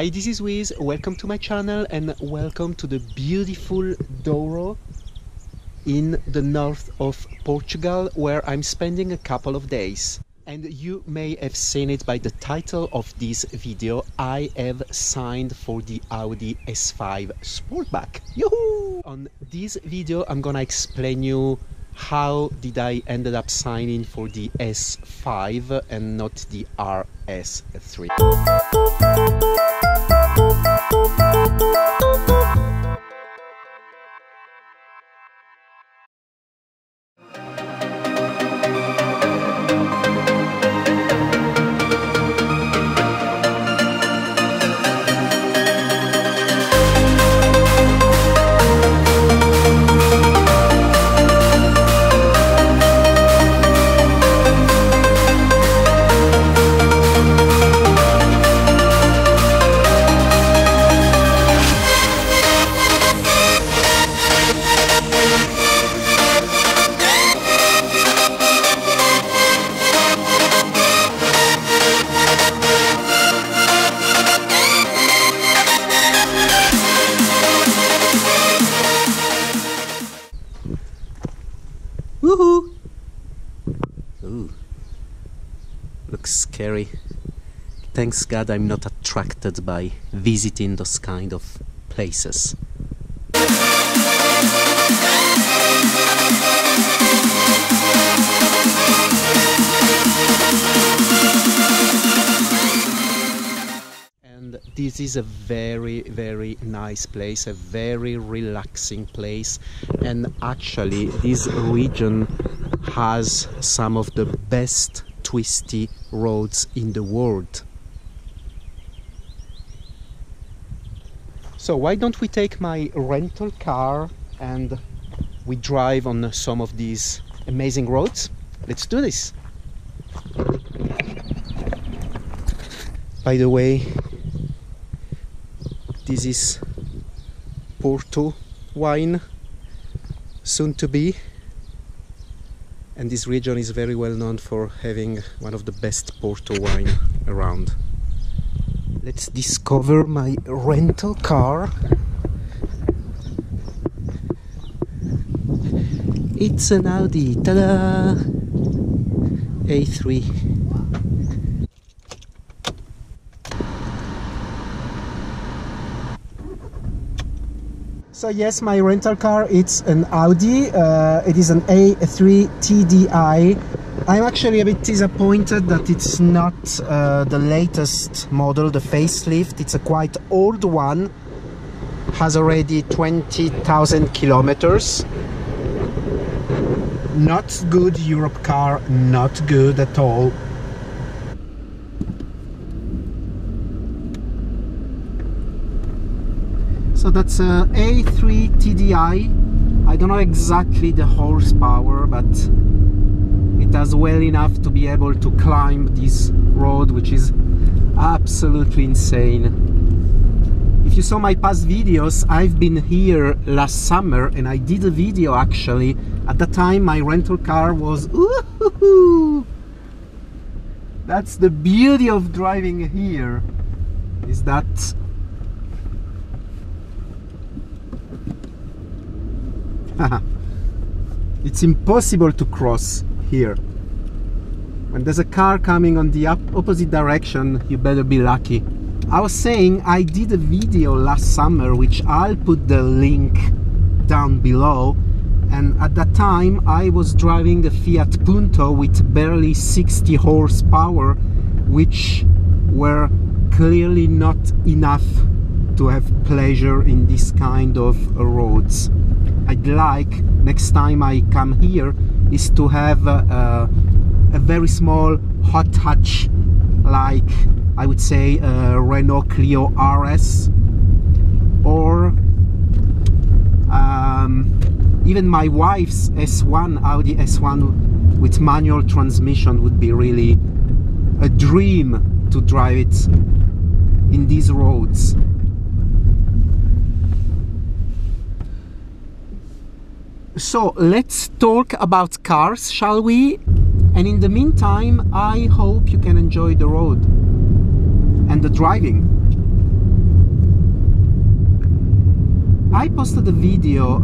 Hi, this is Wiz. Welcome to my channel and welcome to the beautiful Douro in the north of Portugal, where I'm spending a couple of days. And you may have seen it by the title of this video. I have signed for the Audi S5 Sportback. Yoo-hoo! On this video I'm gonna explain you how did I ended up signing for the S5 and not the RS3. Woohoo! Ooh, looks scary. Thanks God I'm not attracted by visiting those kind of places. And this is a very nice place, a very relaxing place, and actually this region has some of the best twisty roads in the world. So why don't we take my rental car and we drive on some of these amazing roads? Let's do this. By the way, this is Porto wine, soon to be, and this region is very well known for having one of the best Porto wine around. Let's discover my rental car. It's an Audi, ta-da! A3. So yes, my rental car, it's an Audi, it is an A3 TDI. I'm actually a bit disappointed that it's not the latest model, the facelift. It's a quite old one, has already 20,000 kilometers. Not good Europe car, not good at all. So that's a A3 TDI. I don't know exactly the horsepower, but it does well enough to be able to climb this road, which is absolutely insane. If you saw my past videos, I've been here last summer and I did a video actually. At the time my rental car was ooh-hoo-hoo. That's the beauty of driving here, is that it's impossible to cross here. When there's a car coming on the opposite direction, you better be lucky. I was saying I did a video last summer, which I'll put the link down below, and at that time I was driving a Fiat Punto with barely 60 horsepower, which were clearly not enough to have pleasure in this kind of roads. I'd like, next time I come here, is to have a very small hot hatch, like I would say a Renault Clio RS, or even my wife's S1, Audi S1 with manual transmission would be really a dream to drive it in these roads. So let's talk about cars, shall we? And in the meantime, I hope you can enjoy the road and the driving. I posted a video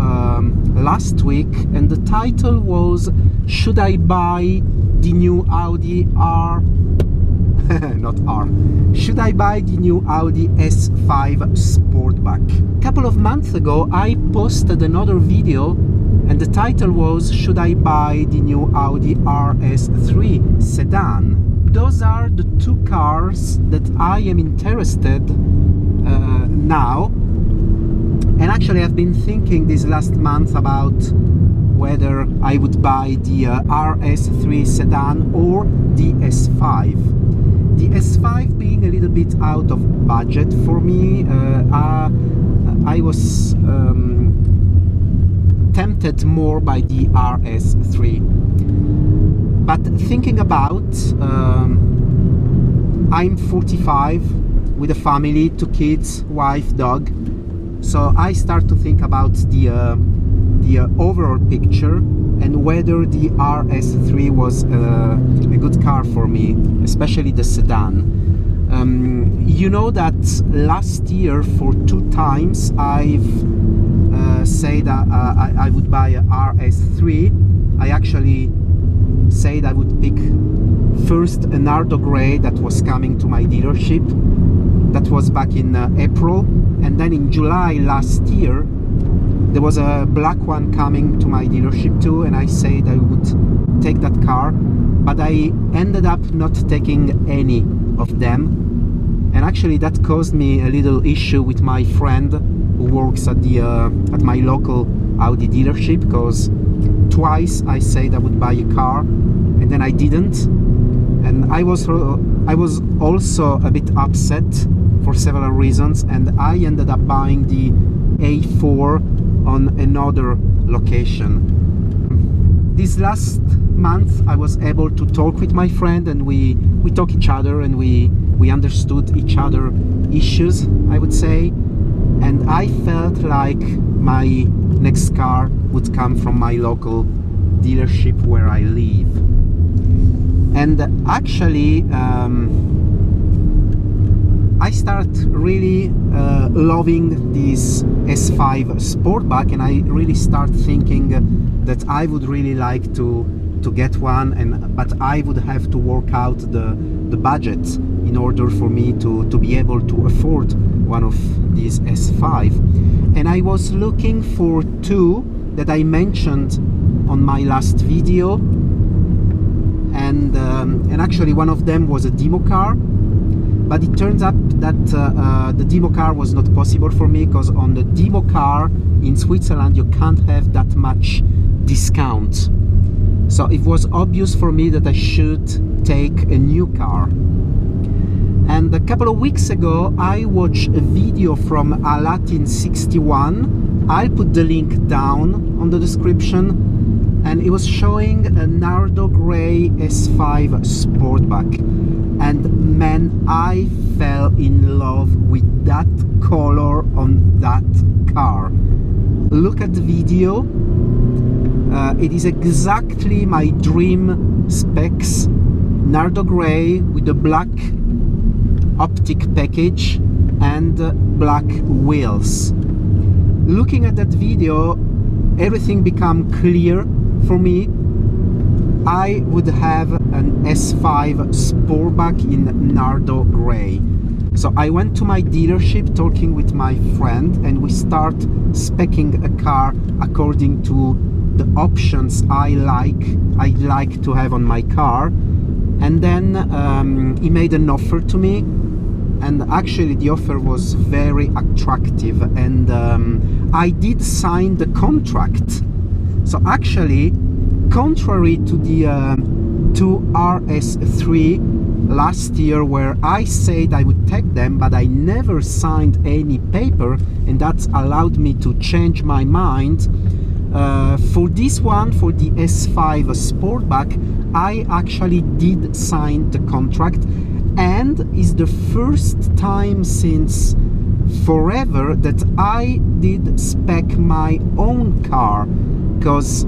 last week, and the title was "Should I buy the new Audi R?" not R. Should I buy the new Audi S5 Sportback? A couple of months ago, I posted another video, and the title was "Should I buy the new Audi RS3 sedan?" Those are the two cars that I am interested now. And actually I've been thinking this last month about whether I would buy the RS3 sedan or the S5. The S5 being a little bit out of budget for me. I was tempted more by the RS3. But thinking about, I'm 45 with a family, 2 kids, wife, dog. So I start to think about the overall picture and whether the RS3 was a good car for me, especially the sedan. You know that last year for 2 times I've said that I would buy a RS3. I actually said I would pick first a Nardo grey that was coming to my dealership. That was back in April, and then in July last year there was a black one coming to my dealership too, and I said I would take that car, but I ended up not taking any of them. And actually that caused me a little issue with my friend who works at the at my local Audi dealership, because twice I said I would buy a car and then I didn't, and I was also a bit upset for several reasons, and I ended up buying the A4 on another location. This last month I was able to talk with my friend, and we talked each other, and we understood each other issues, I would say, and I felt like my next car would come from my local dealership where I live. And actually I start really loving this S5 Sportback, and I really start thinking that I would really like to get one, but I would have to work out the budget in order for me to be able to afford one of these S5. And I was looking for 2 that I mentioned on my last video, and actually one of them was a demo car. But it turns out that the demo car was not possible for me, because on the demo car in Switzerland you can't have that much discount. So it was obvious for me that I should take a new car. And a couple of weeks ago I watched a video from Alatin61. I'll put the link down on the description, and it was showing a Nardo grey S5 Sportback. And man, I fell in love with that color on that car. Look at the video. It is exactly my dream specs. Nardo grey with a black optic package and black wheels. Looking at that video, everything became clear for me. I would have an S5 Sportback in Nardo grey. So I went to my dealership talking with my friend, and we start speccing a car according to the options I'd like to have on my car. And then he made an offer to me, and actually the offer was very attractive, and I did sign the contract. So actually, contrary to the to RS3 last year, where I said I would take them, but I never signed any paper, and that allowed me to change my mind. For this one, for the S5 Sportback, I actually did sign the contract, and it's the first time since forever that I did spec my own car, because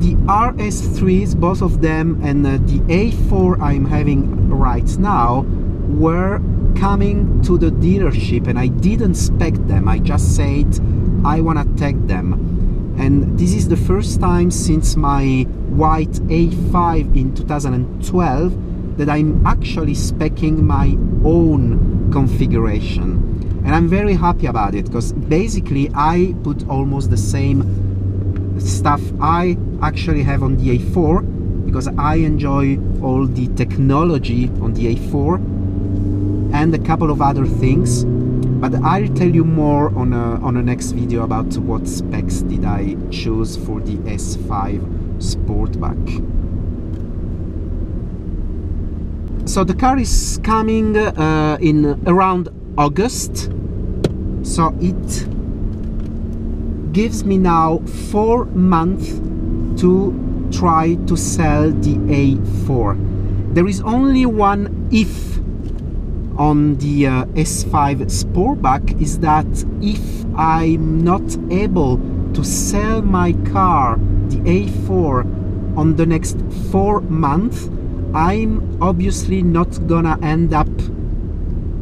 the RS3s, both of them, and the A4 I'm having right now were coming to the dealership and I didn't spec them. I just said I want to tag them. And this is the first time since my white A5 in 2012 that I'm actually speccing my own configuration. And I'm very happy about it, because basically I put almost the same stuff I actually have on the A4, because I enjoy all the technology on the A4 and a couple of other things. But I'll tell you more on a next video about what specs did I choose for the S5 Sportback. So the car is coming in around August, so it gives me now 4 months to try to sell the A4. There is only one if on the S5 Sportback, is that if I'm not able to sell my car, the A4, on the next 4 months, I'm obviously not gonna end up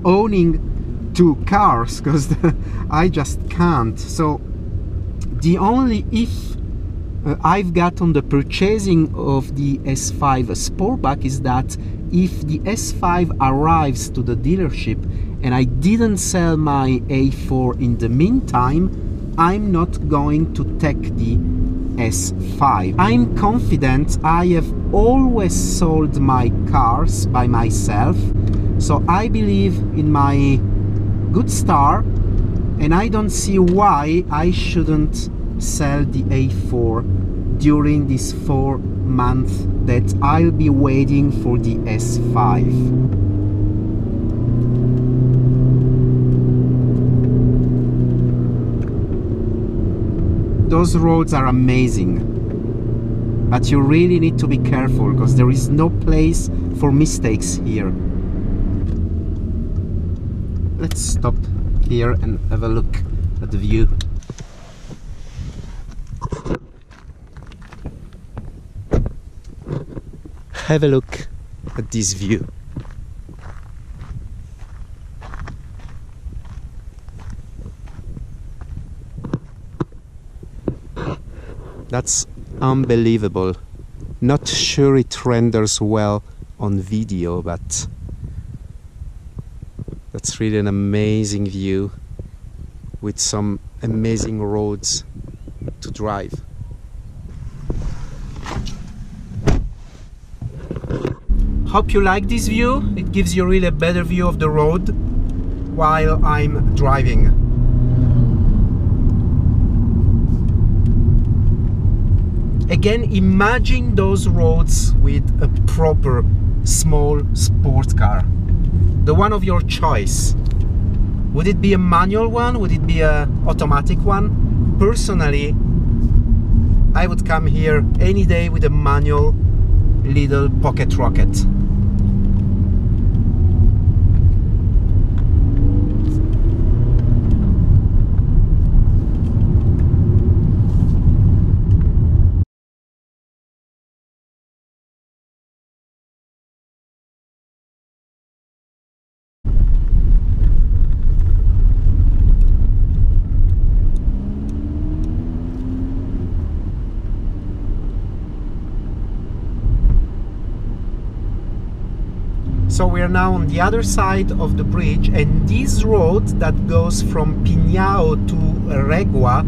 owning 2 cars, because I just can't. So the only if I've got on the purchasing of the S5 Sportback is that if the S5 arrives to the dealership and I didn't sell my A4 in the meantime, I'm not going to take the S5. I'm confident. I have always sold my cars by myself, so I believe in my good star, and I don't see why I shouldn't sell the A4 during this 4 months that I'll be waiting for the S5. Those roads are amazing, but you really need to be careful, because there is no place for mistakes here. Let's stop here and have a look at the view. Have a look at this view. That's unbelievable. Not sure it renders well on video, but that's really an amazing view with some amazing roads to drive. Hope you like this view. It gives you really a better view of the road while I'm driving. Again, imagine those roads with a proper small sport car. The one of your choice. Would it be a manual one? Would it be an automatic one? Personally, I would come here any day with a manual little pocket rocket. So we are now on the other side of the bridge, and this road that goes from Pinhao to Regua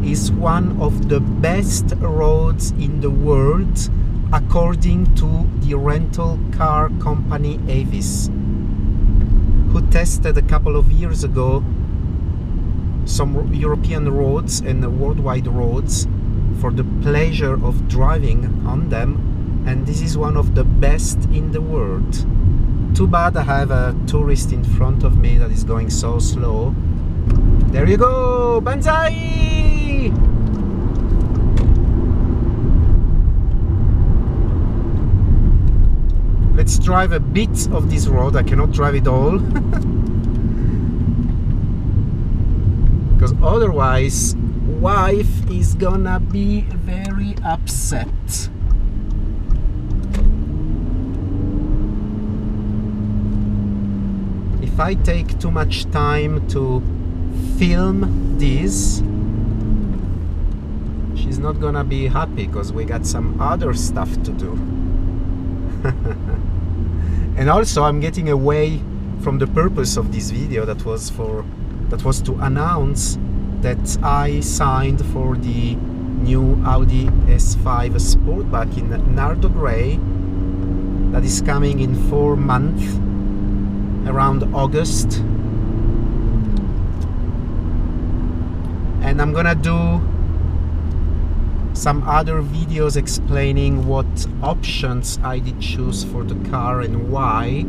is one of the best roads in the world according to the rental car company Avis, who tested a couple of years ago some European roads and worldwide roads for the pleasure of driving on them, and this is one of the best in the world. Too bad I have a tourist in front of me that is going so slow. There you go! Banzai! Let's drive a bit of this road. I cannot drive it all. Because otherwise, wife is gonna be very upset. if I take too much time to film this, she's not gonna be happy because we got some other stuff to do. And also I'm getting away from the purpose of this video that was to announce that I signed for the new Audi S5 Sportback in Nardo Grey that is coming in 4 months, around August. And I'm gonna do some other videos explaining what options I did choose for the car and why.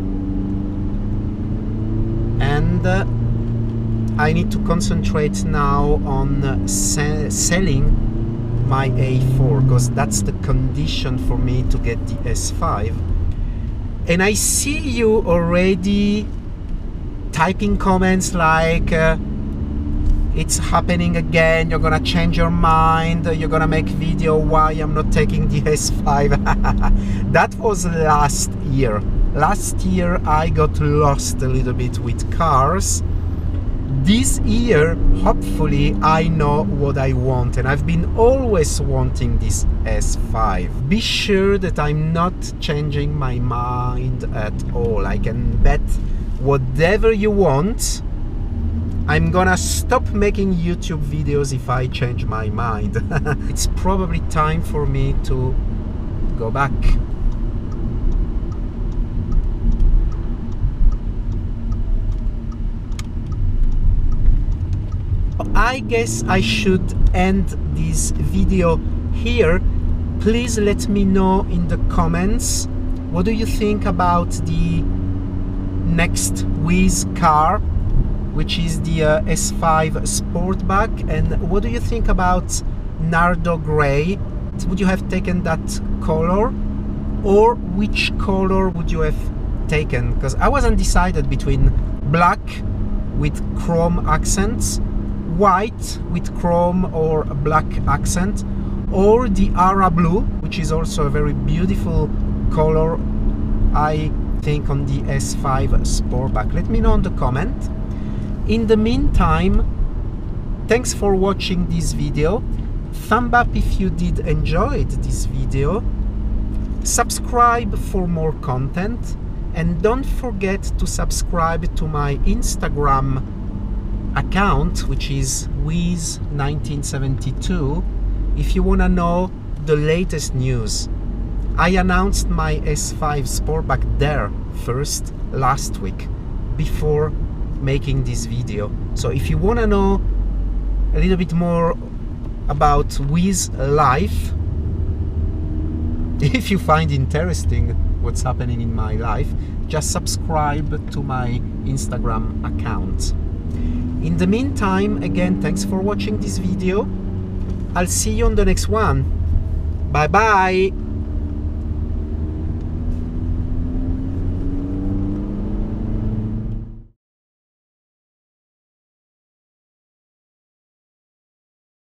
And I need to concentrate now on selling my A4, because that's the condition for me to get the S5. And I see you already typing comments like it's happening again, you're gonna change your mind, you're gonna make video why I'm not taking the S5. That was last year. Last year I got lost a little bit with cars. This year, hopefully, I know what I want, and I've been always wanting this S5. Be sure that I'm not changing my mind at all. I can bet whatever you want. I'm gonna stop making YouTube videos if I change my mind. It's probably time for me to go back. I guess I should end this video here. Please let me know in the comments, what do you think about the next Wiz car, which is the S5 Sportback, and what do you think about Nardo Grey? Would you have taken that color, or which color would you have taken? Because I was undecided between black with chrome accents, white with chrome or black accent, or the Ara blue, which is also a very beautiful color, I think, on the S5 Sportback. Let me know in the comment. In the meantime, thanks for watching this video. Thumb up if you did enjoy this video. Subscribe for more content, and don't forget to subscribe to my Instagram account, which is Wiz1972, if you want to know the latest news. I announced my S5 Sportback there first last week before making this video. So if you want to know a little bit more about Wiz life, if you find interesting what's happening in my life, just subscribe to my Instagram account. In the meantime, again, thanks for watching this video. I'll see you on the next one. Bye bye.